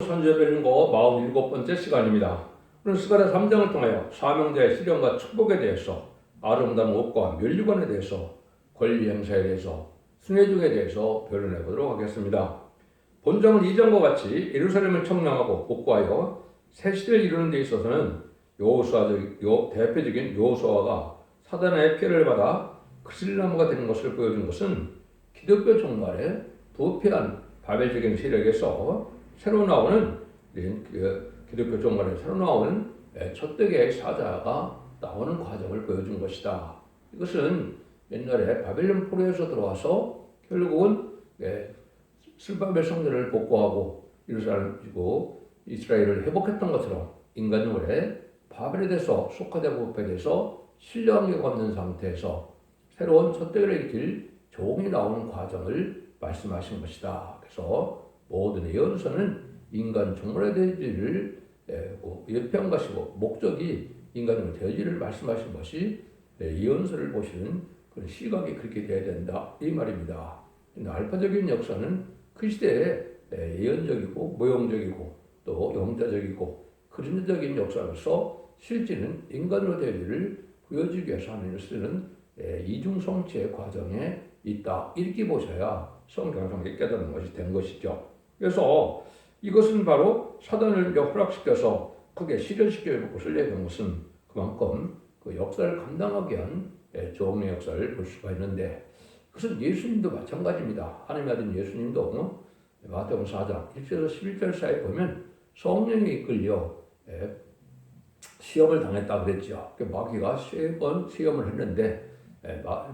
선제별린고 47번째 시간입니다. 오늘 시간의 3장을 통하여 사명자의 실현과 축복에 대해서, 아름다운 옷과 면류관에 대해서, 권리 행사에 대해서, 순회중에 대해서 변론해 보도록 하겠습니다. 본章 2장과 같이 예루살렘을 청량하고 복구하여 새 시대를 이루는 데 있어서는 대표적인 여호수아가 사단의 피해를 받아 그슬나무가 되는 것을 보여준 것은 기독교 종말에 부패한 바벨적인 세력에서 새로 나오는 기독교 종말에 새로 나오는 첫대의 사자가 나오는 과정을 보여준 것이다. 이것은 옛날에 바벨론 포로에서 들어와서 결국은 슬바벨 성전을 복구하고 이스라엘을 회복했던 것처럼 인간물에 바벨에서 속화되고 부패돼서 신령함이 없는 상태에서 새로운 첫대를 일으킬 종이 나오는 과정을 말씀하신 것이다. 그래서 모든 예언서는 인간 종말의 대지를 예표한 것이고 목적이 인간의 대지를 말씀하신 것이 예언서를 보시는 그런 시각이 그렇게 되어야 된다 이 말입니다. 알파적인 역사는 그 시대에 예언적이고 모형적이고 또 영자적이고 그림자적인 역사로서 실제는 인간의 대지를 보여주기 위해서 하나님을 쓰는 이중성취의 과정에 있다 이렇게 보셔야 성경상에 깨닫는 것이 된 것이죠. 그래서 이것은 바로 사단을 허락시켜서 크게 실현시킬 것을 얘기한 것은 그만큼 그 역사를 감당하기 위한 종의 역사를 볼 수가 있는데 그것은 예수님도 마찬가지입니다. 하나님의 아들 예수님도 마태복음 4장 1절에서 11절 사이에 보면 성령이 이끌려 시험을 당했다 그랬죠. 마귀가 3번 시험을 했는데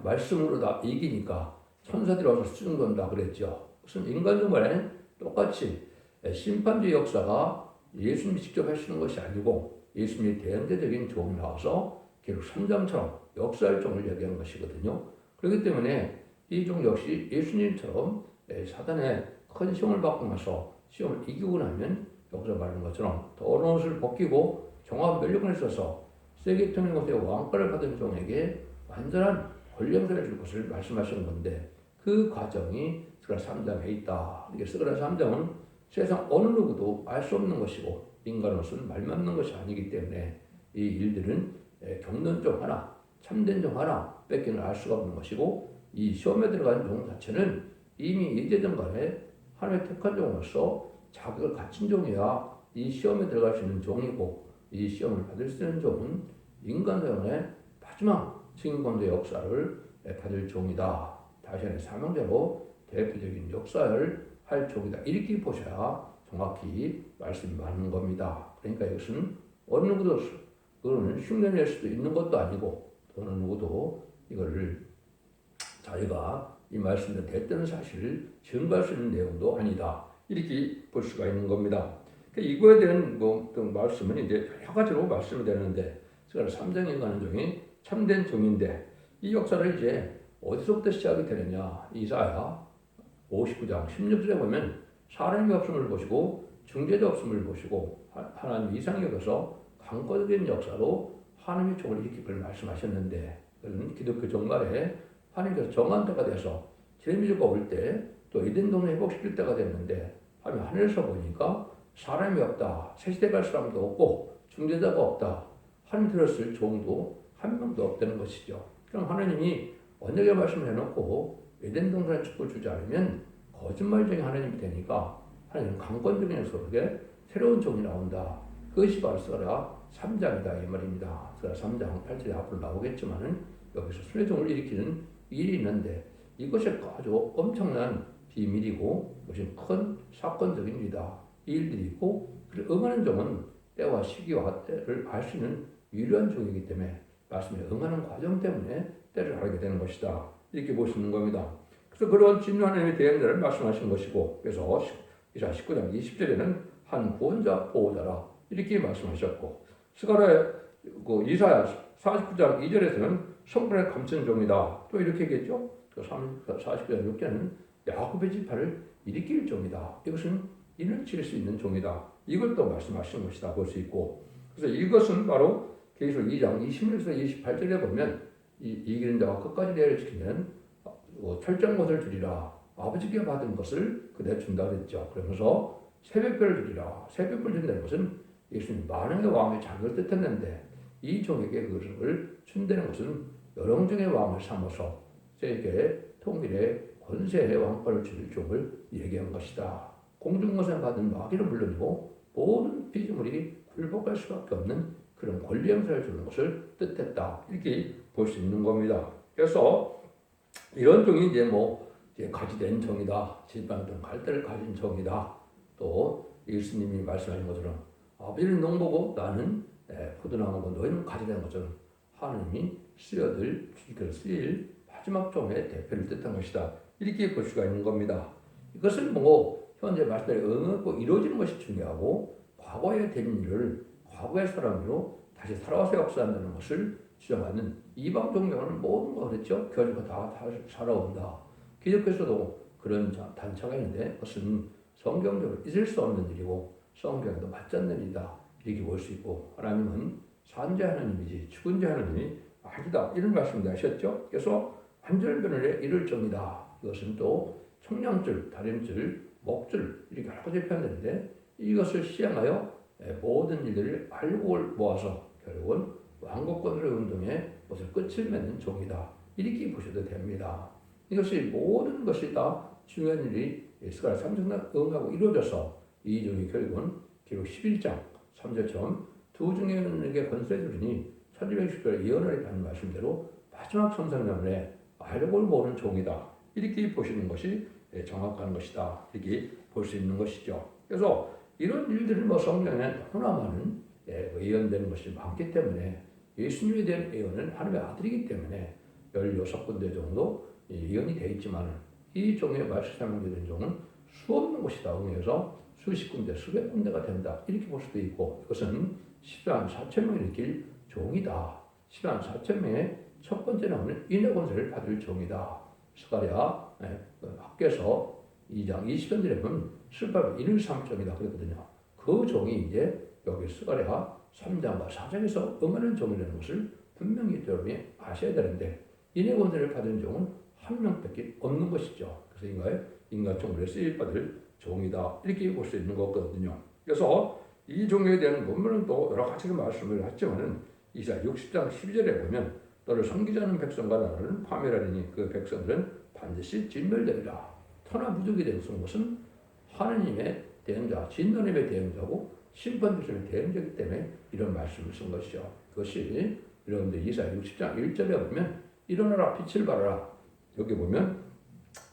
말씀으로 다 이기니까 천사들이 와서 수중돈다 그랬죠. 무슨 인간 종말에 똑같이 심판주의 역사가 예수님이 직접 하시는 것이 아니고 예수님이 대형제적인 종이 나와서 결국 3장처럼 역사할 종을 얘기하는 것이거든요. 그렇기 때문에 이 종 역시 예수님처럼 사단의 큰 시험을 받고 나서 시험을 이기고 나면 여기서 말하는 것처럼 더러운 옷을 벗기고 종합 면류관에 있어서 세계 통일권의 왕권을 받은 종에게 완전한 권력을 줄 것을 말씀하시는 건데 그 과정이 스가랴 3장에 있다. 이게 스가랴 3장은 세상 어느 누구도 알 수 없는 것이고 인간으로서는 말 맞는 것이 아니기 때문에 이 일들은 겪는 종 하나, 참된 종 하나 뺏기는 알 수가 없는 것이고 이 시험에 들어간 종 자체는 이미 이제전간에 하나님의 택한 종으로서 자격을 갖춘 종이야 이 시험에 들어갈 수 있는 종이고 이 시험을 받을 수 있는 종은 인간사용의 마지막 증인권의 역사를 받을 종이다. 다시 한번 사명자로 대표적인 역사를 할 종이다. 이렇게 보셔야 정확히 말씀이 맞는 겁니다. 그러니까 이것은 어느 누구도 그거는 흉내낼 수도 있는 것도 아니고 어느 누구도 이거를 자기가 이 말씀에 대했다는 사실을 증거할 수 있는 내용도 아니다. 이렇게 볼 수가 있는 겁니다. 이거에 대한 말씀은 이제 여러 가지로 말씀이 되는데 스가랴 3장에 가는 종이 참된 종인데 이 역사를 이제 어디서부터 시작이 되느냐 이사야 59장 16절에 보면 사람이 없음을 보시고 중재자 없음을 보시고 하나님 이상에 여겨서 강권적인 역사로 하나님의 종을 일으키기를 말씀하셨는데 그는 기독교 종말에 하나님께서 정한 때가 돼서 제미주가 올 때 또 에덴 동네 회복시킬 때가 됐는데 하늘에서 보니까 사람이 없다. 새 시대 갈 사람도 없고 중재자가 없다. 하나님 들었을 종도 한 명도 없다는 것이죠. 그럼 하나님이 언약의 말씀을 해놓고 에덴 동산에 축복을 주지 않으면 거짓말쟁이 하나님이 되니까 하나님은 강권적인 속에 새로운 종이 나온다. 그것이 바로 스가랴 3장이다 이 말입니다. 스가랴 3장 8절에 앞으로 나오겠지만은 여기서 순회종을 일으키는 일이 있는데 이것이 아주 엄청난 비밀이고 무슨 큰 사건적인 일이다. 이 일들이 있고 응하는 종은 때와 시기와 때를 알 수 있는 유일한 종이기 때문에 말씀에 응하는 과정 때문에 때를 알게 되는 것이다. 이렇게 볼 수 있는 겁니다. 그래서 그런 진노 하나님의 대행자를 말씀하신 것이고 그래서 이사 19장 20절에는 한 구원자 보호자라 이렇게 말씀하셨고 스가랴 이사야 49장 2절에서는 성전에 감춘 종이다. 또 이렇게 얘기했죠. 49장 6절에는 야곱의 지파를 일으킬 종이다. 이것은 인을 치를 수 있는 종이다. 이걸 또 말씀하시는 것이다 볼 수 있고 그래서 이것은 바로 계시록 2장 21에서 28절에 보면 이기는 자가 끝까지 내를 지키면 철저한 것을 주리라. 아버지께 받은 것을 그대 준다 그랬죠. 그러면서 새벽별을 드리라. 새벽별 드린다는 것은 예수님 만왕의 왕의 자격을 뜻했는데 이 종에게 그것을 준다는 것은 여러 종의 왕을 삼아서 세계 통일의 권세의 왕권을 줄 종을 얘기한 것이다. 공중권세 받은 마귀는 물론이고 모든 피조물이 굴복할 수밖에 없는 그런 권리 행사를 주는 것을 뜻했다. 이렇게 볼 수 있는 겁니다. 그래서 이런 종이 이제 가지된 종이다. 질병 갈대를 가진 종이다. 또 예수님이 말씀하신 것처럼 아버지는 농부고 나는 포도나무고 너희는 가지된 것처럼 하나님이 쓰일 마지막 종의 대표를 뜻한 것이다. 이렇게 볼 수가 있는 겁니다. 이것은 현재 말씀대로 응하고 이루어지는 것이 중요하고 과거에 된 일을 과거의 사람으로 다시 살아와서 역사한다는 것을 주장하는 이방 종교는 모든 거 그랬죠. 교회가 다 살아온다. 기독교에서도 그런 단체가 있는데 그것은 성경적으로 있을 수 없는 일이고 성경에도 맞지 않는 일이다. 이렇게 볼 수 있고 하나님은 산자 하나님이지 죽은 자 하나님이 아니다. 이런 말씀도 하셨죠. 그래서 환절변을에 이를 정이다. 이것은 또 청량줄, 다림줄, 목줄 이렇게 여러 가지 표현되는데 이것을 시행하여 모든 일들을 알고 모아서 결국은 왕국권의 운동에 무슨 끝을 맺는 종이다. 이렇게 보셔도 됩니다. 이것이 모든 것이 다 중요한 일이 스가랴 3장 응하고 이루어져서 이 종이 결국은 기록 11장 3절처럼 두 중에게 권세를 주니 1260절 예언을 하는 말씀대로 마지막 천상년에 알고 모르는 종이다. 이렇게 보시는 것이 정확한 것이다. 이렇게 볼 수 있는 것이죠. 그래서 이런 일들은 성경에 너무나 많은 예언되는 것이 많기 때문에 예수님에 대한 예언은 하나님의 아들이기 때문에 16군데 정도 예언이 되어 있지만 이 종의 말씀 사용되는 종은 수없는 곳이다. 응해서 수십 군데, 수백 군데가 된다. 이렇게 볼 수도 있고 이것은 10만 4천 명을 일으킬 종이다. 10만 4천 명의 첫 번째 나오는 인의 권세를 받을 종이다. 스가랴 학교에서 2장 20절에 보면 슬픔 인을 삼종이다 그랬거든요. 그 종이 이제 여기 스가랴 3장과 4장에서 응하는 종이라는 것을 분명히 여러분이 아셔야 되는데 인의 권세를 받은 종은 한 명밖에 없는 것이죠. 그래서 인간 종으로 쓰임받을 종이다 이렇게 볼 수 있는 거거든요. 그래서 이 종에 대한 본문은 또 여러 가지 말씀을 하지만은 이사야 60장 12절에 보면 너를 섬기지 않는 백성과 나라는 파멸하리니 그 백성들은 반드시 진멸되리라. 터나 무적이 된 것은 하나님의 대행자, 진노님의 대행자고 심판주님의 대행자이기 때문에 이런 말씀을 쓴 것이죠. 그것이 여러분들 이사야 60장 1절에 보면 일어나라 빛을 발하라. 여기 보면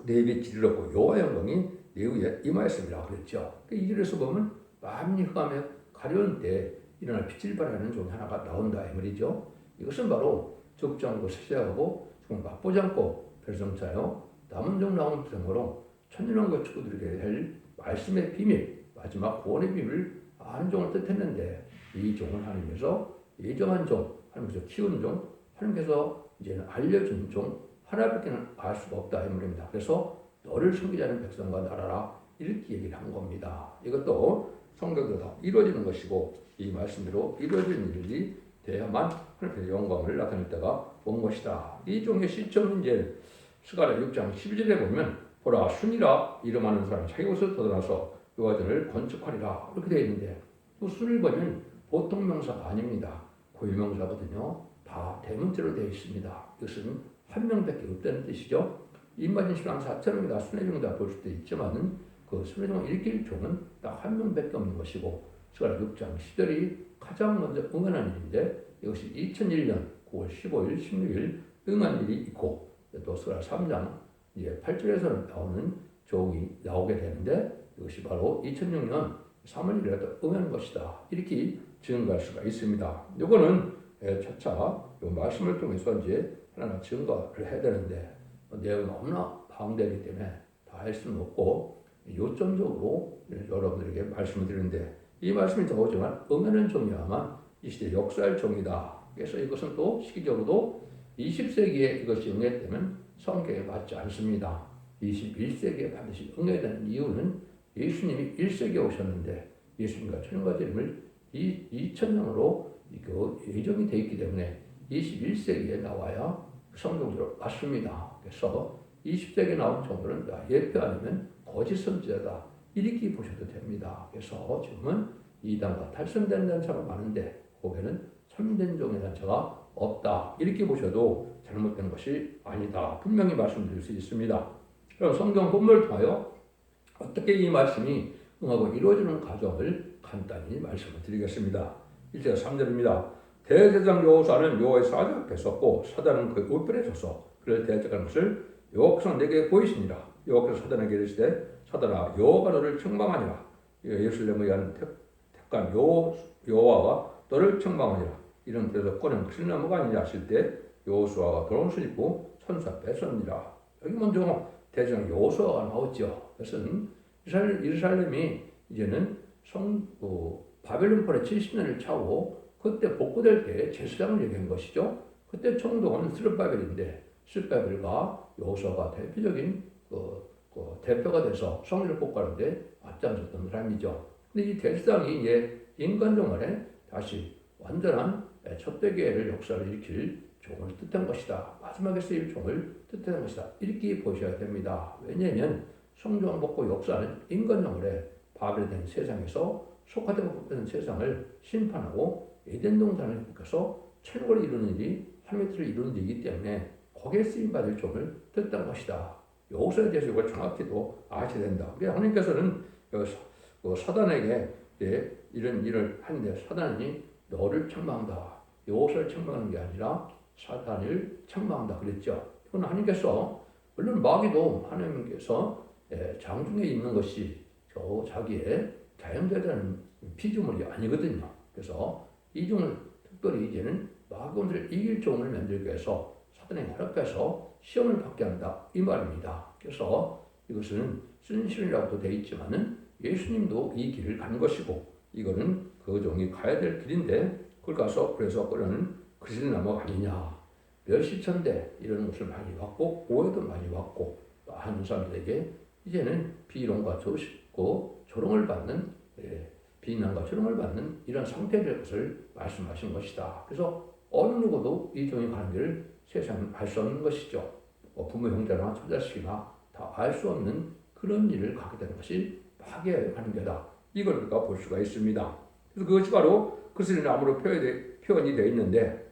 내 빛이 이르렀고 여호와의 영광이 내 위에 임하였습니다. 그랬죠. 이 절에서 보면 마음이 흑암에 가려운 때 일어나 빛을 발하는 종이 하나가 나온다 이 말이죠. 이것은 바로 적지 않고 세세하고 정말 맛보지 않고 별성차요 남은 종 나온 등으로 천년왕국 축구들에게 할 말씀의 비밀 마지막 구원의 비밀을 아는 종을 뜻했는데 이 종은 하나님께서 예정한 종, 하나님께서 키운 종, 하나님께서 이제는 알려준 종 하나밖에는 알 수가 없다 이 말입니다. 그래서 너를 섬기지 않는 백성과 나라라 이렇게 얘기를 한 겁니다. 이것도 성경대로 다 이루어지는 것이고 이 말씀대로 이루어지는 일이 돼야만 하나님의 영광을 나타낼 때가 온 것이다. 이 종의 시점은 이제 스가랴 6장 11절에 보면 보라 순이라 이름하는 사람이 자기 옷을 걷어놔서 요하전을 건축하리라 이렇게 되어 있는데 또 순을 보면 보통 명사가 아닙니다. 고유명사거든요. 다 대문자로 되어 있습니다. 이것은 한 명밖에 없다는 뜻이죠. 인마진 신랑 4,000명이다 순의 종이다 볼 수도 있지만은 그 순의 종을 일으킬 종은 딱 한 명밖에 없는 것이고 스가랴 6장 10절이 가장 먼저 응하는 일인데 이것이 2001년 9월 15일, 16일 응한 일이 있고 또 스가랴 3장 이제 8절에서는 나오는 종이 나오게 되는데 이것이 바로 2006년 3월 1일에 응하는 것이다. 이렇게 증거할 수가 있습니다. 이거는 차차 이 말씀을 통해서 이제 하나하나 증거를 해야 되는데 내용이 너무나 방대하기 때문에 다 할 수는 없고 요점적으로 여러분들에게 말씀을 드리는데 이 말씀이 나오지만 응하는 종이야만 이 시대 역사할 종이다. 그래서 이것은 또 시기적으로도 20세기에 이것이 응했다면 성경에 맞지 않습니다. 21세기에 반드시 응해야 되는 이유는 예수님이 1세기에 오셨는데 예수님과 천년과제림을 2000년으로 예정이 되어 있기 때문에 21세기에 나와야 성경으로 맞습니다. 그래서 20세기에 나온 종들은 예표 아니면 거짓 선지자다. 이렇게 보셔도 됩니다. 그래서 지금은 이단과 탈선된 단체가 많은데 거기에는 참된 종의 단체가 없다. 이렇게 보셔도 잘못된 것이 아니다. 분명히 말씀드릴 수 있습니다. 그럼 성경 본문을 통하여 어떻게 이 말씀이 응하고 이루어지는 과정을 간단히 말씀을 드리겠습니다. 1절 3절입니다. 대제사장 여호수아는 여호와의 사자 앞에 섰고 사단은 그 우편에 서서 그를 대적하는 것을 여호와께서 내게 보이시니라. 여호와께서 사단에게 이르시되 사단아 여호와가 너를 책망하니라. 예루살렘을 위한 택한 여호와가 너를 책망하니라. 이런 데서 꺼낸 것이 나무가 아니냐 하실 때 여호수아가 돌옷을 입고 천사 앞에 섰니라. 여기 먼저 대제사장 여호수아가 나오죠. 그것은 예루살렘이 이제는 바벨론벌의 70년을 차고 그때 복구될 때 제사장을 얘기한 것이죠. 그때 총독은 스룹바벨인데 스룹바벨과 여호수아가 대표적인 대표가 돼서 성전을 복구하는데 앞장섰던 사람이죠. 근데 이 대제사장이 이제 인간종말에 다시 완전한 첫대계를 역사를 일으킬 종을 뜻한 것이다. 마지막에 쓰일 종을 뜻한 것이다. 이렇게 보셔야 됩니다. 왜냐하면 성전 복구 역사는 인간종말에 바벨된 세상에서 속화되고 복되는 세상을 심판하고 에덴 동산을 회복해서 천국을 이루는 일이 하늘을 이루는 일이기 때문에 거기에 쓰임받을 종을 뜻한 것이다. 여호수아에 대해서 이걸 정확히도 아셔야 된다. 하나님께서는 사단에게 이런 일을 하는데 사단이 너를 책망한다. 여호수아를 책망하는 게 아니라 사단을 책망한다 그랬죠. 이건 하나님께서 물론 마귀도 하나님께서 장중에 있는 것이 자기의 자연되다는 피조물이 아니거든요. 그래서 이 종을 특별히 이제는 마귀를 이길 종을 만들기 위해서 사단의 허락해서 시험을 받게 한다 이 말입니다. 그래서 이것은 쓴실이라고도 되어 있지만은 예수님도 이 길을 간 것이고 이거는 그 종이 가야 될 길인데 그걸 가서 그래서 그러는 그슬나무 아니냐 멸시천대 이런 것을 많이 받고 오해도 많이 받고 많은 사람들에게 이제는 비론과 조롱을 받는 비난과 조롱을 받는 이런 상태될 것을 말씀하신 것이다. 그래서 어느 누구도 이 종이 가는 길을 세상에 알 수 없는 것이죠. 부모 형제나 처자식이나 다 알 수 없는 그런 일을 가게 되는 것이 파괴하는 게다. 이걸 우리가 볼 수가 있습니다. 그래서 그것이 바로 그슬 나무로 표현이 되어 있는데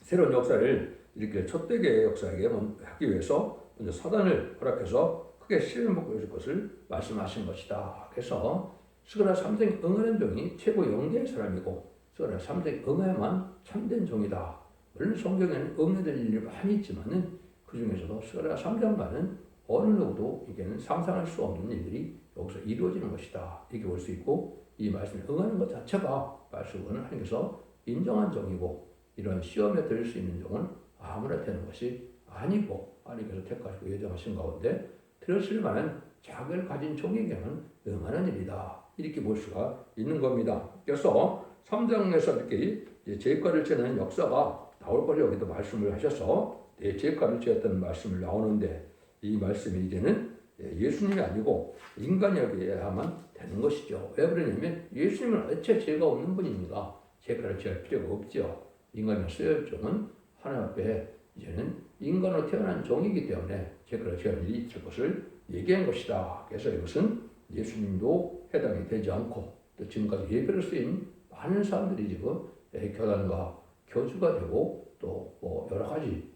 새로운 역사를 이렇게 첫대계의 역사에게 하기 위해서 먼저 사단을 허락해서 크게 시련을 보여줄 것을 말씀하신 것이다. 그래서 스가랴 3세에 응하는 종이 최고 영대의 사람이고 스가랴 3세에 응해야만 참된 종이다. 물론 성경에는 응해될 일이 많이 있지만은 그 중에서도 스가랴 3장만은 어느 누구도 이게는 상상할 수 없는 일들이 여기서 이루어지는 것이다. 이렇게 볼 수 있고 이 말씀에 응하는 것 자체가 말씀은 하나님께서 인정한 종이고 이런 시험에 들을 수 있는 종은 아무나 되는 것이 아니고 하나님께서 택하시고 예정하신 가운데 들었을 만한 자격을 가진 종에게는 응하는 일이다. 이렇게 볼 수가 있는 겁니다. 그래서 3장에서 이렇게 제과를 재는 역사가 나올 걸 여기도 말씀을 하셔서 제과를 재었다는 말씀을 나오는데 이 말씀이 이제는 예수님이 아니고 인간이어야만 되는 것이죠. 왜 그러냐면 예수님은 애초에 죄가 없는 분이니까 제과를 재할 필요가 없죠. 인간의 수혈종은 하나님 앞에 이제는 인간으로 태어난 종이기 때문에 제과를 재할 일이 있을 것을 얘기한 것이다. 그래서 이것은 예수님도 해당이 되지 않고 또 지금까지 예배로 쓰인 많은 사람들이 지금 교단과 교주가 되고 또 여러 가지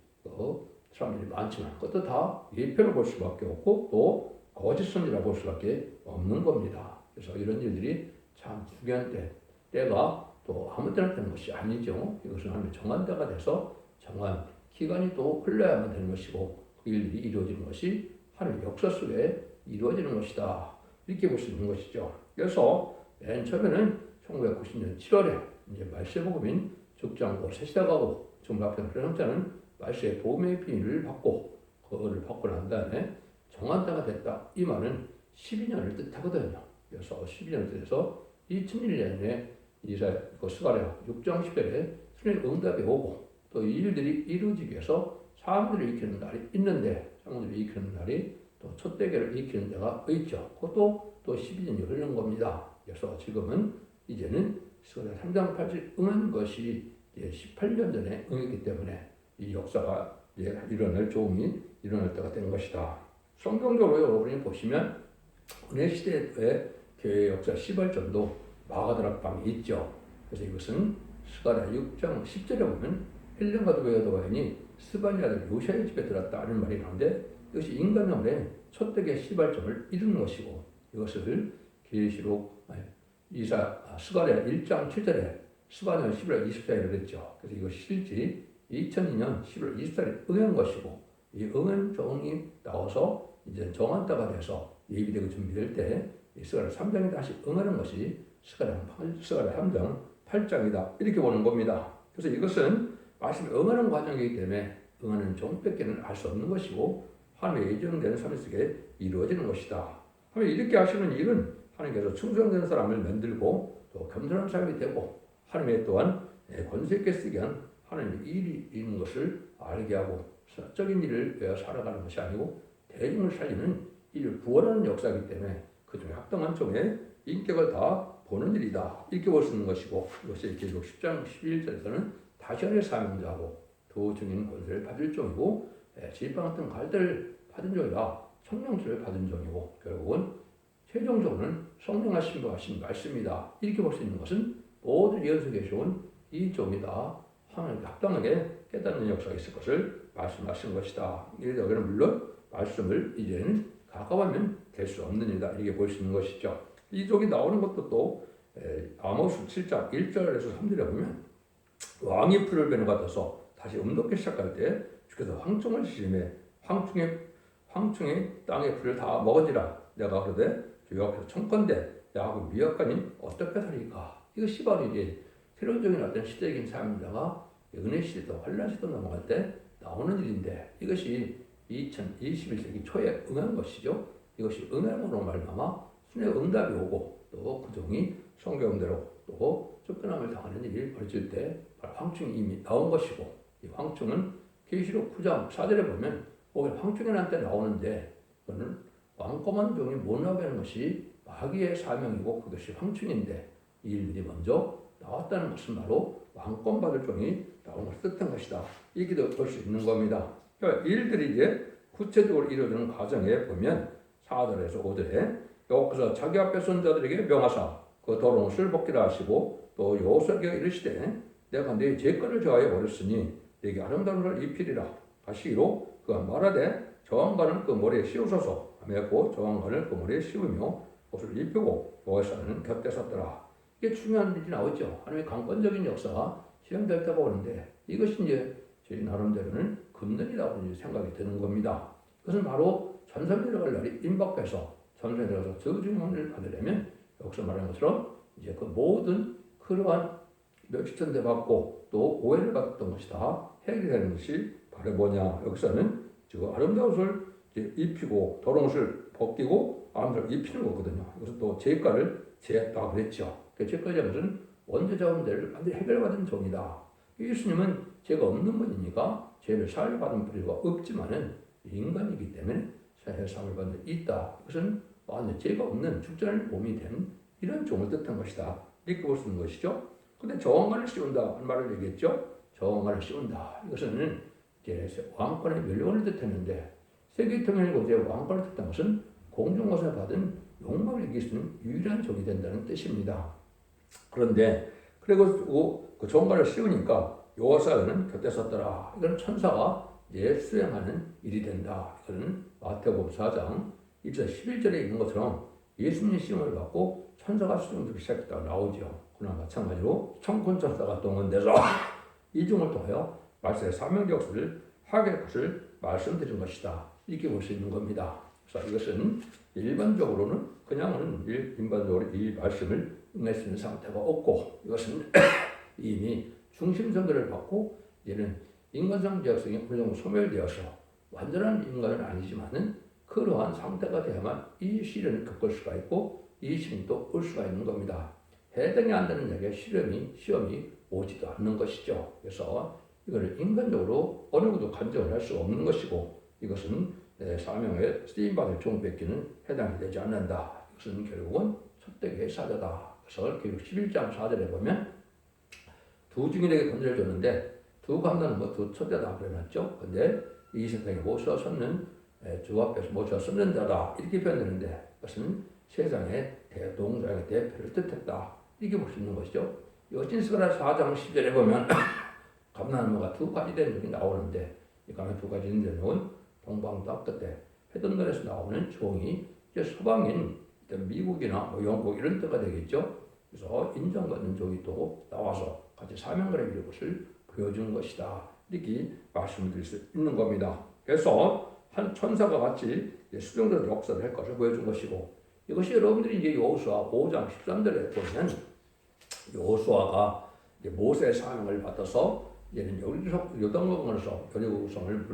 사람들이 많지만 그것도 다 예표로 볼 수밖에 없고 또 거짓 선지라 볼 수밖에 없는 겁니다. 그래서 이런 일들이 참 중요한 때가 또 아무 때나 되는 것이 아니죠. 이것은 하나님의 정한 때가 돼서 정한 기간이 또 흘러야만 되는 것이고 그 일들이 이루어지는 것이 하나님의 역사 속에 이루어지는 것이다. 이렇게 볼 수 있는 것이죠. 그래서 맨 처음에는 1990년 7월에 이제 말세복음인 죽지 않고 새 시대가고 정부 앞에 그런 말세의 복음의 비밀을 받고 그거를 받고 난 다음에 정한 때가 됐다. 이 말은 12년을 뜻하거든요. 그래서 12년을 뜻해서 2001년에 스가랴 6장 10절에 수련의 응답이 오고 또 이 일들이 이루어지기 위해서 사람들을 일으키는 날이 있는데 사람들을 일으키는 날이 또 첫대계를 일으키는 데가 있죠. 그것도 또 12년이 흐르는 겁니다. 그래서 지금은 이제는 스가랴 3장 8절 응한 것이 이제 18년 전에 응했기 때문에 이 역사가 이제 일어날 종이 일어날 때가 된 것이다. 성경적으로 여러분이 보시면 은혜 시대의 교회 역사 시발점도 마가다락방에 있죠. 그래서 이것은 스가랴 6장 10절에 보면 헬렌과 도베아도바인이 스바니 아들 요시아의 집에 들었다는 말이 나오는데 이것이 인간의 첫대의 시발점을 이루는 것이고 이것을 계시록 스가랴 1장 7절에 스바냐 11월 24일에 그랬죠. 그래서 이것이 실제 2002년 11월 24일에 응한 것이고 이 응한 종이 나와서 이제 정한다가 돼서 예비되고 준비될 때 스가랴 3장이 다시 응하는 것이 스가랴 3장 8장이다 이렇게 보는 겁니다. 그래서 이것은 말씀에 응하는 과정이기 때문에 응하는 종밖에는 알 수 없는 것이고 하나님의 예정된 삶 속에 이루어지는 것이다. 하나님 이렇게 하시는 일은 하나님께서 충성된 사람을 만들고 또 겸손한 사람이 되고 하나님의 또한 권세 있게 쓰게 한 하나님의 일이 있는 것을 알게 하고 사적인 일을 위해 살아가는 것이 아니고 대중을 살리는 일을 구원하는 역사이기 때문에 그중에 합당한 종의 인격을 다 보는 일이다 이렇게 볼 수 있는 것이고 이것이 계시록 10장 11절에서는 다시언의 사명자하고 도중인 권세를 받을 종이고 지팡 같은 갈대를 받은 종이라 청명수를 받은 종이고 결국은 최종적으로는 성령과 신부하신 말씀이다 이렇게 볼 수 있는 것은 모든 예언 속에 계셔온 이 종이다 하나님께 합당하게 깨닫는 역사가 있을 것을 말씀하신 것이다. 이래서 여기는 물론 말씀을 이제는 가까워하면 될 수 없는 일이다 이렇게 볼 수 있는 것이죠. 이 종이 나오는 것도 또 아모스 7장 1절에서 3절에 보면 왕이 풀을 베는 것 같아서 다시 음독기 시작할 때 주께서 황충을 시심해 황충의 땅의 풀을 다 먹어지라 내가 그러되 주 앞에서 청건대 야하고 미약하니 어떻게 살리까. 이것이 바로 이제 새로운적인 어떤 시대적인 삶이다가 은혜 시대도 환란 시대 넘어갈 때 나오는 일인데 이것이 2021세기 초에 응한 것이죠. 이것이 응함으로 말미암아 순의 응답이 오고 또 그 종이 성경대로 또 쫓겨남을 당하는 일이 벌어질 때 바로 황충이 이미 나온 것이고 이 황충은 계시록 9장 4절에 보면 오히려 황충이한테 나오는데 그거는 왕검한 종이 못 나오게 하는 것이 마귀의 사명이고 그것이 황충인데 이 일들이 먼저 나왔다는 것은 바로 왕권 받을 종이 나온 것을 뜻한 것이다. 이렇게도 볼 수 있는 겁니다. 그러니까 일들이 이제 구체적으로 이루어지는 과정에 보면 4절에서 5절에 여호와께서 자기 앞에 선 자들에게 명하사 그 더러운 옷을 벗기라 하시고 또 여호수아에게 이르시되 내가 네 죄권을 저하여 버렸으니 네게 아름다운 것을 입히리라 하시기로 그가 말하되 저항관을 그 머리에 씌우소서 하며 곧 저항관을 그 머리에 씌우며 옷을 입히고 여호수아는 곁에 섰더라. 이게 중요한 일이 나오죠. 하나님의 강권적인 역사가 실행될 때가 오는데 이것이 이제 저희 나름대로는 금년이라고 생각이 드는 겁니다. 그것은 바로 전선 내려갈 날이 임박해서 전선에 들어가서 저주문을 받으려면 여기서 말하는 것처럼 이제 그 모든 그러한 멸시천대 받고 또 오해를 받았던 것이 다 해결되는 것이 바로 뭐냐. 여기서는 지금 아름다운 옷을 입히고 더러운 옷을 벗기고 아름다운 옷을 입히는 거거든요. 여기서 또 죄가를 제했다 그랬죠. 그 죄가의 것은 원죄 자원들을 완전히 해결받은 종이다. 예수님은 죄가 없는 분이니까 죄를 사하여 받은 필요가 없지만은 인간이기 때문에 사함을 받는 있다. 그것은 완전 죄가 없는 죽전을 몸이 된 이런 종을 뜻한 것이다. 이렇게 볼 수 있는 것이죠. 근데 저항관을 씌운다 하는 말을 얘기했죠. 저항관을 씌운다. 이것은 이제 왕권의 멸류관을 뜻했는데 세계 통일고 이제 왕권을 뜻한 것은 공중것을 받은 욕망을 이길 수 있는 유일한 종이 된다는 뜻입니다. 그런데 그리고 그 저항관을 씌우니까 여호수아는 곁에 섰더라. 이건 천사가 이제 수행하는 일이 된다. 이거는 마태복음 4장 1절 11절에 있는 것처럼 예수님의 시험을 받고 천사가 수행되기 시작했다고 나오죠. 그러나 마찬가지로 청군천사가 동원돼서 이 종을 통하여 말씀의 사명적 역사를 하게 할 것을 말씀드린 것이다. 이렇게 볼 수 있는 겁니다. 그래서 이것은 일반적으로는 그냥은 일반적으로 이 말씀을 응할 수 있는 상태가 없고 이것은 이미 중심선거를 받고 이제는 인간성 지역성이 어느 정도 소멸되어서 완전한 인간은 아니지만은 그러한 상태가 돼야만 이 시련을 겪을 수가 있고 이 시험도 올 수가 있는 겁니다. 해당이 안 되는 자에게 시험이 오지도 않는 것이죠. 그래서 이거를 인간적으로 어느 것도 간정을 할 수 없는 것이고 이것은 사명에 쓰임받을 종밖에는 해당이 되지 않는다. 이것은 결국은 첫대의 사자다. 그래서 교육 11장 4절에 보면 두 증인에게 권세를 줬는데 두 감독은 두 첫대다 그래놨죠. 근데 이 세상에 모셔 섰는 주 앞에서 모셔 섰는 자다 이렇게 표현되는데 그것은 세상의 대동자의 대표를 뜻했다. 이렇게 볼 수 있는 것이죠. 여진스가라 4장 10절에 보면 감나무가 두 가지 되는 적이 나오는데 이 가면 두 가지 있는 데는 동방도 끝에 해든들에서 나오는 종이 이제 서방인 미국이나 뭐 영국 이런 데가 되겠죠. 그래서 인정받는 종이 또 나와서 같이 사명을 해줄 것을 보여준 것이다. 이렇게 말씀을 드릴 수 있는 겁니다. 그래서 한 천사가 같이 수정된 역사를 할 것을 보여준 것이고 이것이 여러분들이 이제 여호수아 5장 13절에 보면 여호수아가 모세의 사명을 받아서 얘는 요단강에서 여리고성을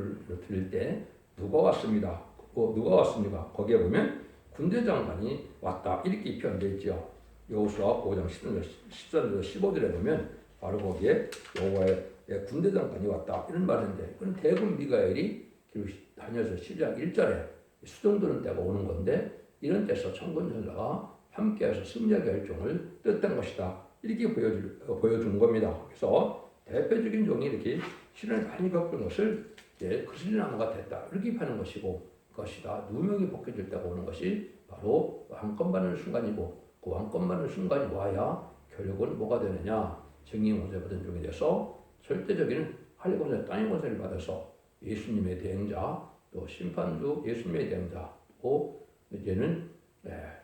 드릴 때 누가 왔습니다. 누가 왔습니까? 거기에 보면 군대 장관이 왔다 이렇게 표현되어 있죠. 여호수아 5장 13절 15절에 보면 바로 거기에 여호와의 군대 장관이 왔다 이런 말인데 그건 대군 미가엘이 다녀서 시작 1절에 수정되는 때가 오는 건데 이런 때서 천군 천사가 함께해서 승리하게 할 종을 뜻한 것이다 이렇게 보여준 겁니다. 그래서 대표적인 종이 이렇게 시련을 많이 겪은 것을 그슬나무가 됐다 이렇게 하는 것이고 그것이다 누명이 벗겨질 때가 오는 것이 바로 왕권 받는 순간이고 그 왕권 받는 순간이 와야 결국은 뭐가 되느냐 증인 권세 받은 종이 돼서 절대적인 하늘 권세 땅의 권세를 받아서 예수님의 대행자 또 심판주 예수님의 대행자 또 이제는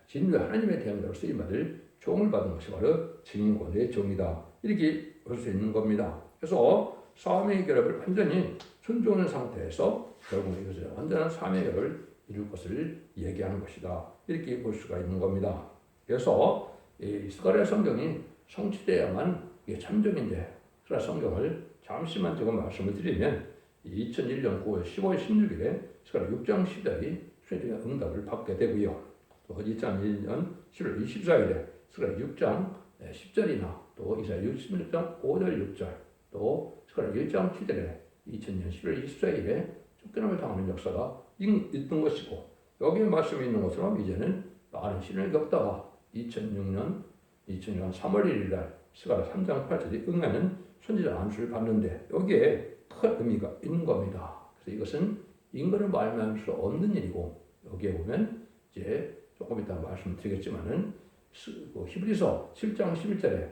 진리 하나님의 대행자로 쓰임받을 종을 받은 것이 바로 증인 권세의 종이다 이렇게 볼 수 있는 겁니다. 그래서 사명의 결합을 완전히 순종하는 상태에서 결국 이것을 완전한 사명의 결합을 이룰 것을 얘기하는 것이다 이렇게 볼 수가 있는 겁니다. 그래서 이 스가랴 성경이 성취되어야만 이게 참정인데 스가랴 성경을 잠시만 조금 말씀을 드리면 2001년 9월 15일 16일에 스가랴 6장 10절이 수행의 응답을 받게 되고요. 또 2001년 11월 24일에 스가랴 6장 10절이나 또 이사야 66장 5절 6절 또 스가랴 1장 7절에 2000년 11월 24일에 쫓겨남을 당하는 역사가 있던 것이고 여기에 말씀이 있는 것처럼 이제는 많은 시련을 겪다가 2006년 3월 1일 날 스가랴 3장 8절이 응하는 선지자 안수를 받는데 여기에 큰 의미가 있는 겁니다. 그래서 이것은 인간을 말미암을 수 없는 일이고 여기에 보면 이제 조금 이따 말씀드리겠지만은 히브리서 7장 11절에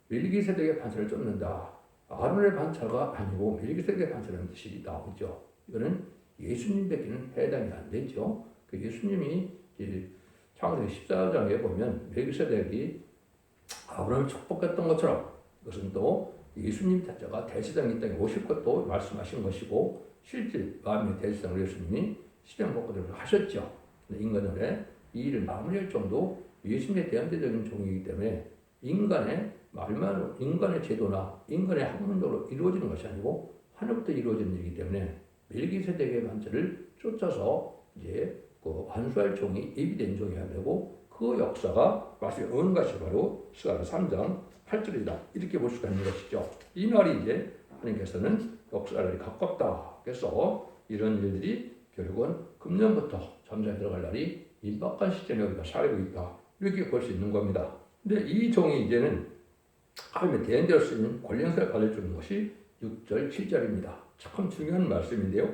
멜기세덱의 반차를 쫓는다. 아론의 반차가 아니고 멜기세덱의 반차라는 뜻이 나오죠. 이거는 예수님밖에는 해당이 안 되죠. 그 예수님이 창세기 14장에 보면 멜기세덱이 아브라함을 축복했던 것처럼 이것은 또 예수님 자체가 대제사장이 이 땅에 오실 것도 말씀하신 것이고 실제 마음의 대제사장 예수님이 시장 복구를 하셨죠. 인간의 이 일을 마무리할 정도 예수님의 대한대적인 종이기 때문에 인간의 말만 인간의 제도나 인간의 학문적으로 이루어지는 것이 아니고 하늘부터 이루어지는 일이기 때문에 멜기세덱의 반차를 쫓아서 이제 그 안수할 종이 예비된 종이어야 되고 그 역사가 말씀에 오는 것이 바로 스가랴 3장 8절이다 이렇게 볼 수가 있는 것이죠. 이 말이 이제 하나님께서는 역사날이 가깝다. 그래서 이런 일들이 결국은 금년부터 잠자에 들어갈 날이 임박한 시점에 우리가 살고 있다 이렇게 볼 수 있는 겁니다. 근데 이 종이 이제는 하나님의 대행자로 쓰인 권력을 받을 줄 아는 것이 6절 7절입니다. 참 중요한 말씀인데요.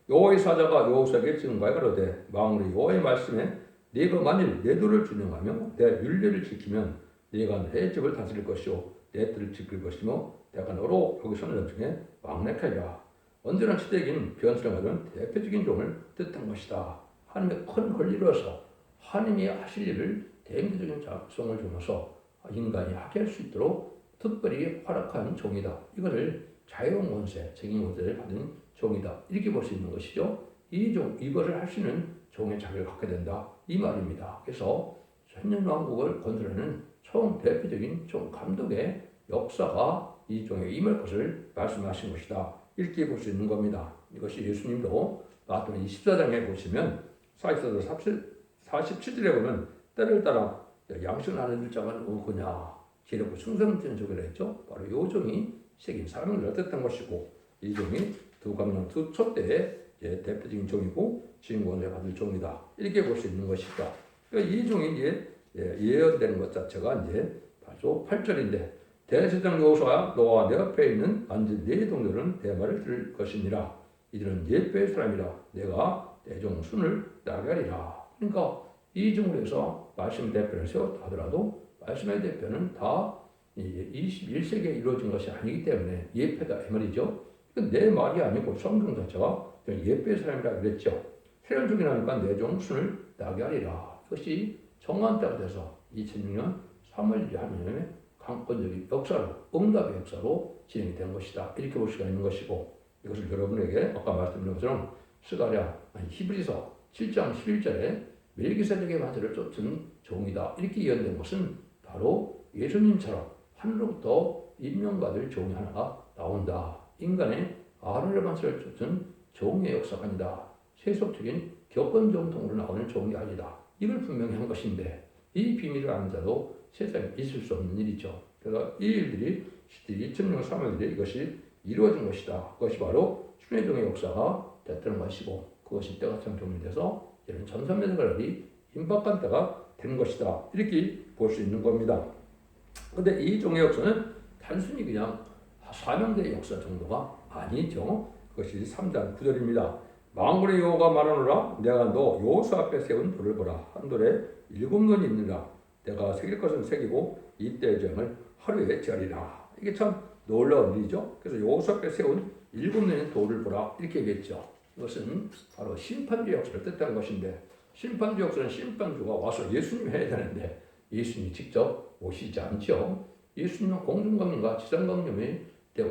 여호와의 사자가 여호수아에게 증거하여 가로되 망우리 여호와의 말씀에 네가 만일 내 도를 준행하며 내 율례를 지키면 네가 내 집을 다스릴 것이요 내 뜻을 지킬 것이며 내가 너로 여기 서는 자 중에 왕래하리라. 언제나 시대긴 변수를 가진 대표적인 종을 뜻한 것이다. 하나님의 큰 권리로서 하나님이 하실 일을 대행자적인 작성을 주면서 인간이 하게 할 수 있도록 특별히 활약한 종이다. 이것을 자유로운 권세, 책임 권세를 받은 종이다. 이렇게 볼 수 있는 것이죠. 이거를 할 수 있는 종의 자격을 갖게 된다. 이 말입니다. 그래서 천년왕국을 건설하는 총 대표적인 종 감독의 역사가 이 종에 임할 것을 말씀하신 것이다. 이렇게 볼 수 있는 겁니다. 이것이 예수님도 마태복음 24장에 보시면 47절에 보면 때를 따라 양식을 나눌 자가 누구냐 기록을 충성되는 종이라 했죠. 바로 이 종이 새긴 사명을 뜻한 것이고 이 종이 두 강령 두 촛대의 대표적인 종이고 지인권을 받을 종이다. 이렇게 볼 수 있는 것이다. 그러니까 이 종이 이제 예언되는 것 자체가 이제 바로 8절인데 대제사장 여호수아 너와 내 옆에 있는 앉은 네 동료는 내 말을 들을 것이니라. 이들은 예배의 사람이라 내가 내 종 순을 나게 하리라. 그러니까 이중으로 해서 말씀의 대표를 세웠다 하더라도 말씀의 대표는 다 21세기에 이루어진 것이 아니기 때문에 예표다 이 말이죠. 내 말이 아니고 성경 자체가 예표의 사람이라 그랬죠. 세련중이 나니까 내 종순을 나게 하리라. 이것이 정한 때가 돼서 2006년 3월 1일 하나님의 강권적인 역사로, 응답의 역사로 진행이 된 것이다. 이렇게 볼 수가 있는 것이고, 이것을 여러분에게 아까 말씀드린 것처럼 히브리서 7장 11절에 멜기세덱의 반세를 쫓은 종이다. 이렇게 예언된 것은 바로 예수님처럼 하늘로부터 임명받을 종이 하나가 나온다. 인간의 아론의 반세를 쫓은 종의 역사가 아니다. 세속적인 격언정통으로 나오는 종이 아니다. 이걸 분명히 한 것인데 이 비밀을 아는 자도 세상에 있을 수 없는 일이죠. 그래서 이 일들이 2006년 3월에 이것이 이루어진 것이다. 그것이 바로 순회종의 역사가 됐던 것이고 그것이 때같은 종이 돼서 이런 전산매듭이 임박한 때가 된 것이다. 이렇게 볼 수 있는 겁니다. 그런데 이 종의 역사는 단순히 그냥 사명대의 역사 정도가 아니죠. 그것이 3장 9절입니다. 만군의 여호와가 말하노라 내가 너 여호수 앞에 세운 돌을 보라. 한 돌에 7눈이 있느라 내가 새길 것은 새기고 이때의 점을 하루에 재하리라. 이게 참 놀라운 일이죠. 그래서 여호수 앞에 세운 7눈의 돌을 보라 이렇게 얘기했죠. 이것은 바로 심판주 역사를 뜻하는 것인데 심판주 역사는 심판주가 와서 예수님 해야 되는데 예수님이 직접 오시지 않죠. 예수님은 공중강림과 지상강림에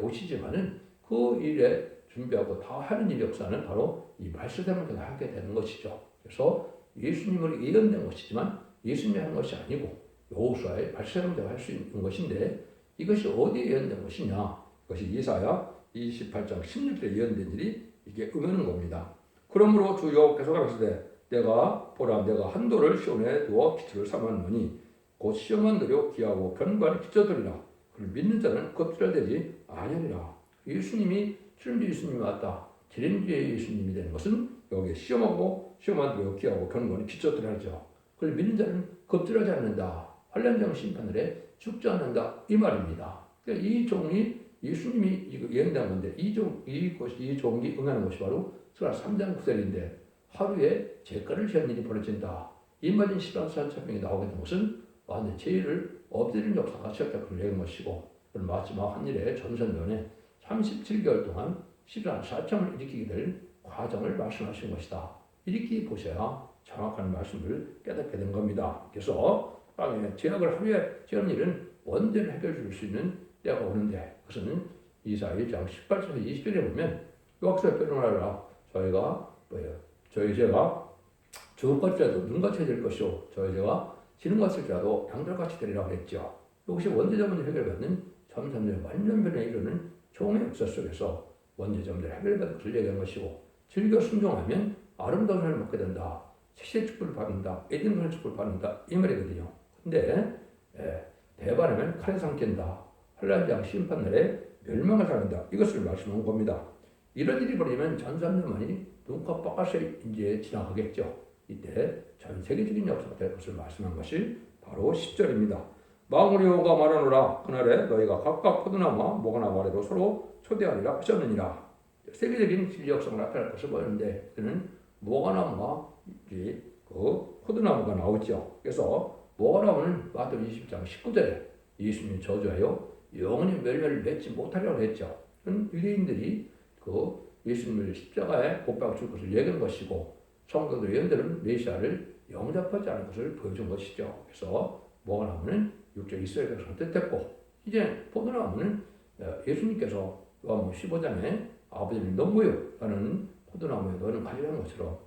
오시지만은 그 일에 준비하고 다 하는 일 역사는 바로 이 말씀대로 하게 되는 것이죠. 그래서 예수님으로 예언된 것이지만 예수님이 한 것이 아니고 여호수아의 말씀대로 할 수 있는 것인데 이것이 어디에 예언된 것이냐? 그것이 이사야 28장 16절에 예언된 일이 이게 응하는 겁니다. 그러므로 주 여호와께서 가라사대 내가 보라 내가 한 돌을 시온에 두어 기초를 삼았노니 곧 시험한 도로 기하고 견고한 기초들이라. 그를 믿는 자는 겁질되지 아니하리라. 예수님이 출임주 예수님이 왔다. 재림주의 예수님이 되는 것은 여기에 시험하고 시험한 도로 기하고 견고한 기초들이라죠. 그를 믿는 자는 겁질하지 않는다. 환란장 심판을 해 죽지 않는다. 이 말입니다. 그러니까 이 종이 예수님이 예언된 건데 이 종이 응하는 것이 바로 스가 3장 9절인데 하루에 제가를 지은 일이 벌어진다. 이 말인 14,000명이 나오게 된 것은 완전 죄를 엎드리는 역사가 시작됐다고 얘기한 것이고 마지막 한 일에 전선면에 37개월 동안 14,000을 일으키게 될 과정을 말씀하신 것이다. 이렇게 보셔야 정확한 말씀을 깨닫게 된 겁니다. 그래서 죄악을 하루에 지은 일은 언제나 해결해 줄 수 있는 때가 오는데 그것은 이사야 1장 18절에서 20절에 보면 역사에 표현하라. 저희 죄가 죽을것이라도 눈같이 될 것이요 저희 죄가 지능같을지라도 양들같이 되리라고 했죠. 이것이 원죄자문제 해결받는 전산의 완전변에 이르는 종의 역사 속에서 원죄자문제 해결받는 것을 얘기한 것이고 즐겨 순종하면 아름다운 삶을 먹게 된다. 세세 축복을 받는다. 에덴 축복을 받는다. 이 말이거든요. 근데 대반하면 칼에 삼킨다. 환란장 심판날에 멸망을 당한다. 이것을 말씀한 겁니다. 이런 일이 벌어지면 전 사람들만이 눈과 빡가서 이제 지나가겠죠. 이때 전 세계적인 역사가 될 것을 말씀한 것이 바로 10절입니다. 만군의 여호와가 말하노라 그날에 너희가 각각 포도나무와 모가나무 아래로 서로 초대하리라 하셨느니라. 세계적인 진리 역사가 나타날 것을 보였는데 그는 모가나무와 그 포도나무가 나오죠. 그래서 모가나무는 마태복음 20장 19절에 예수님이 저주하여 영원히 멸류를 맺지 못하려고 했죠. 유대인들이 그 예수님을 십자가에 못 박아 줄 것을 얘기한 것이고 성도들 예언대로는 메시아를 영접하지 않은 것을 보여준 것이죠. 그래서 모가나무는 육적 이스라엘 백성을 뜻했고 이제 포도나무는 예수님께서 요한복음 15장에 아버지는 너무요 라는 포도나무에 너는 가지라는 것처럼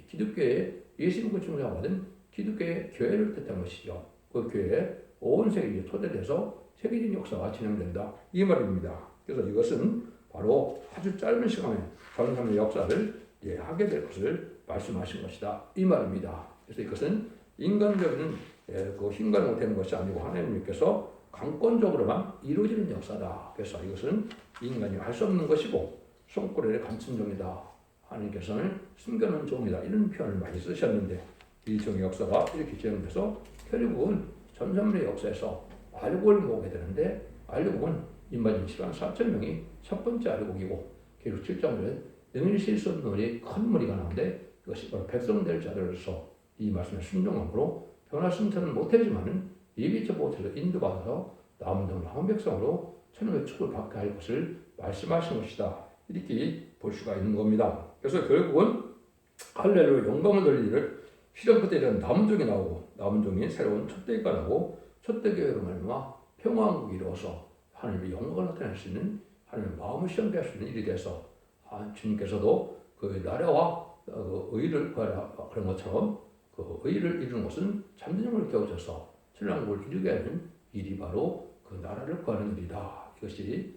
기독교의 예수님과 중생받은 기독교의 교회를 뜻한 것이죠. 그 교회에 온 세계에 초대돼서 세계적인 역사가 진행된다. 이 말입니다. 그래서 이것은 바로 아주 짧은 시간에 전삼의 역사를 하게 될 것을 말씀하신 것이다. 이 말입니다. 그래서 이것은 인간적인 그 힘과는 되는 것이 아니고 하나님께서 강권적으로만 이루어지는 역사다. 그래서 이것은 인간이 할 수 없는 것이고 손꼬리에 감춘 종이다. 하나님께서는 숨겨놓은 종이다. 이런 표현을 많이 쓰셨는데 이 종의 역사가 이렇게 진행돼서 결국은 전삼의 역사에서 알곡을 모으게 되는데 알곡은 인마진 14,000명이 첫 번째 알곡이고 계속 7장에 능히 실수 없는 큰 무리가 나오는데 그것이 바로 백성 될 자들로서 이 말씀에 순종함으로 변화승천은 못하지만은 예비적 보호처로 인도받아서 남은 남은 백성으로 천국의 축복을 받게 할 것을 말씀하신 것이다. 이렇게 볼 수가 있는 겁니다. 그래서 결국은 할렐루야 영광을 돌리기를 시련 끝에 이런 남은 종이 나오고 남은 종이 새로운 첫대기가 나오고 첫대기로 말미암아 평화왕국이 이루어서 하나님의 영광을 나타낼 수 있는 하나님의 마음을 시험케 할 수 있는 일이 돼서 주님께서도 그 나라와 그 의를 구하라 그런 것처럼 그 의를 이루는 것은 참된 영을 깨우쳐서 신랑국을 이루게 하는 일이 바로 그 나라를 구하는 일이다. 이것이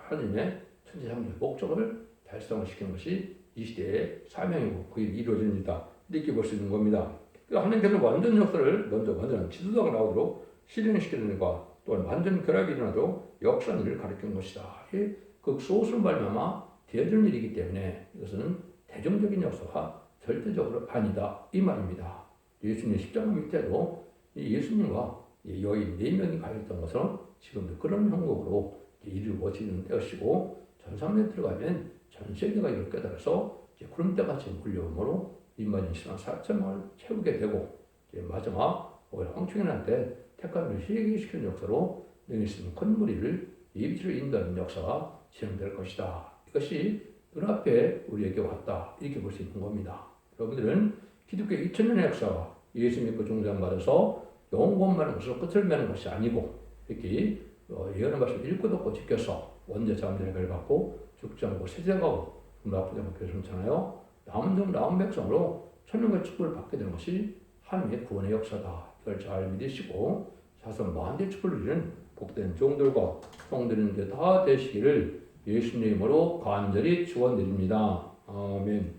하나님의 천지창조의 목적을 달성을 시키는 것이 이 시대의 사명이고 그 일이 이루어지는 일이다. 이렇게 볼 수 있는 겁니다. 하나님께서 완전 역사를 먼저 완전한 지도자가 나오도록 실현시키는 일과 또한 완전 결합이 일어나도록 역사는 일을 가리키는 것이다. 이게 극소수로 말미암아 되어지는 일이기 때문에 이것은 대중적인 역사가 절대적으로 아니다. 이 말입니다. 예수님 십자가 밑에도 이 예수님과 이 여인 4명이 가있던 것은 지금도 그런 형국으로 이루어지는 때시고 전삼년에 들어가면 전 세계가 이걸 깨달아서 구름대같이 몰려오므로 인간이 10만 4천만을 채우게 되고 마지막 황충인한테 택감을 회개시키는 역사로 능히 큰 무리를 예비치로 인도하는 역사가 진행될 것이다. 이것이 눈앞에 우리에게 왔다. 이렇게 볼 수 있는 겁니다. 여러분들은 기독교 2000년의 역사가 예수 믿고 중생받아서 영원만한 것으로 끝을 맺는 것이 아니고 이렇게 예언의 말씀을 읽고 듣고 지켜서 원죄 자문을 받고 죽지 않고 세대가고 나쁘지 않고 교순잖아요. 남은 백성으로 천년의 축복을 받게 되는 것이 하나님의 구원의 역사다. 이걸 잘 믿으시고 자손 만대 축복을 누리는 복된 종들과 성들은 다 되시기를 예수님으로 간절히 축원드립니다. 아멘.